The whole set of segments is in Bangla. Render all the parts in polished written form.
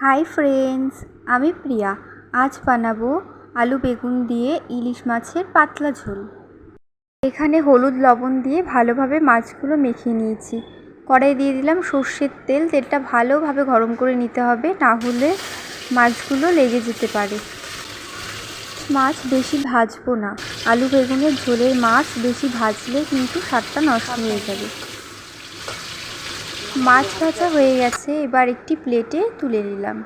হাই ফ্রেন্ডস, আমি প্রিয়া। আজ বানাবো আলু বেগুন দিয়ে ইলিশ মাছের পাতলা ঝোল। এখানে হলুদ লবণ দিয়ে ভালোভাবে মাছগুলো মেখে নিয়েছি। কড়াই দিয়ে দিলাম সর্ষের তেল। তেলটা ভালোভাবে গরম করে নিতে হবে, না হলে মাছগুলো লেগে যেতে পারে। মাছ বেশি ভাজবো না, আলু বেগুনের ঝোলের মাছ বেশি ভাজলে কিন্তু স্বাদটা নষ্ট হয়ে যাবে। মাছ ভাজা হয়ে গেছে, এবার একটি প্লেটে তুলে নিলাম।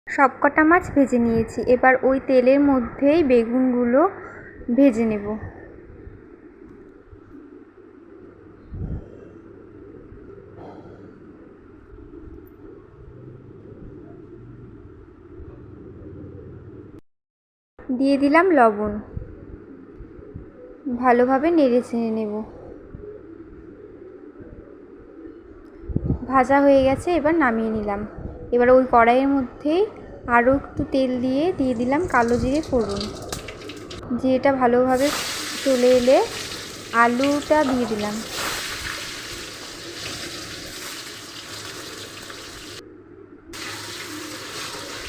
সবকটা মাছ ভেজে নিয়েছি, এবার ওই তেলের মধ্যেই বেগুনগুলো ভেজে নেব। দিয়ে দিলাম লবণ, ভালোভাবে নেড়ে চেড়ে নেব। ভাজা হয়ে গেছে, এবার নামিয়ে নিলাম। এবার ওই কড়াইয়ের মধ্যেই আরও একটু তেল দিয়ে দিলাম কালো জিরে ফোড়ন। জিরেটা ভালোভাবে চলে এলে আলুটা দিয়ে দিলাম।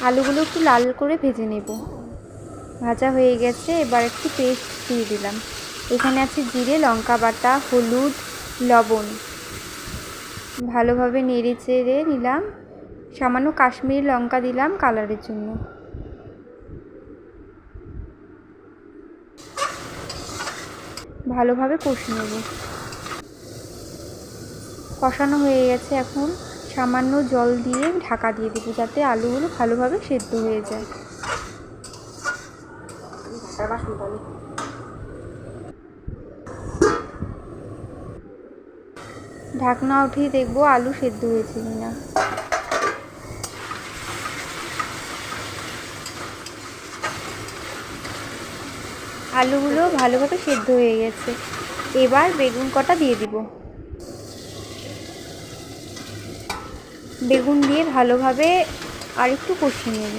আলুগুলো একটু লাল করে ভেজে নেব। ভাজা হয়ে গেছে, এবার একটু পেস্ট দিয়ে দিলাম। এখানে আছে জিরে, লঙ্কা বাটা, হলুদ, লবণ। ভালোভাবে নেড়ে চেড়ে নিলাম। সামান্য কাশ্মীরি লঙ্কা দিলাম কালারের জন্য। ভালোভাবে কষে নেব। কষানো হয়ে গেছে, এখন সামান্য জল দিয়ে ঢাকা দিয়ে দেবো, যাতে আলুগুলো ভালোভাবে সেদ্ধ হয়ে যায়। ঢাকনা উঠিয়ে দেখবো আলু সেদ্ধ হয়েছে কিনা। আলুগুলো ভালোভাবে সেদ্ধ হয়ে গেছে, এবার বেগুন কটা দিয়ে দিব। বেগুন দিয়ে ভালোভাবে আর একটু কষিয়ে নেব।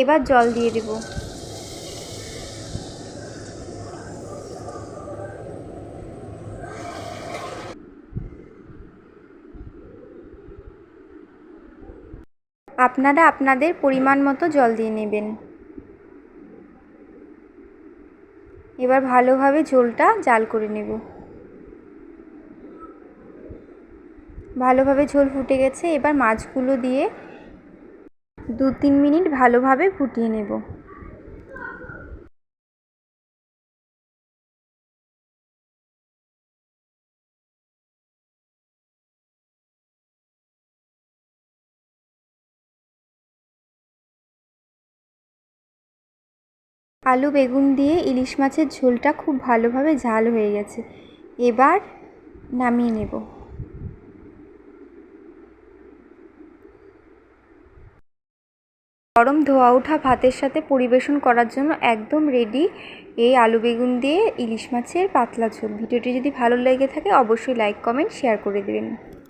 এবার জল দিয়ে দেব। আপনারা আপনাদের পরিমাণ মতো জল দিয়ে নেবেন। এবার ভালোভাবে ঝোলটা জাল করে নেব। ভালোভাবে ঝোল ফুটে গেছে, এবার মাছগুলো দিয়ে 2-3 মিনিট ভালোভাবে ফুটিয়ে নেব। আলু বেগুন দিয়ে ইলিশ মাছের ঝোলটা খুব ভালোভাবে ঝাল হয়ে গেছে, এবার নামিয়ে নেব। গরম ধোয়া ওঠা ভাতের সাথে পরিবেশন করার জন্য একদম রেডি এই আলু বেগুন দিয়ে ইলিশ মাছের পাতলা ঝোল। ভিডিওটি যদি ভালো লেগে থাকে অবশ্যই লাইক, কমেন্ট, শেয়ার করে দেবেন।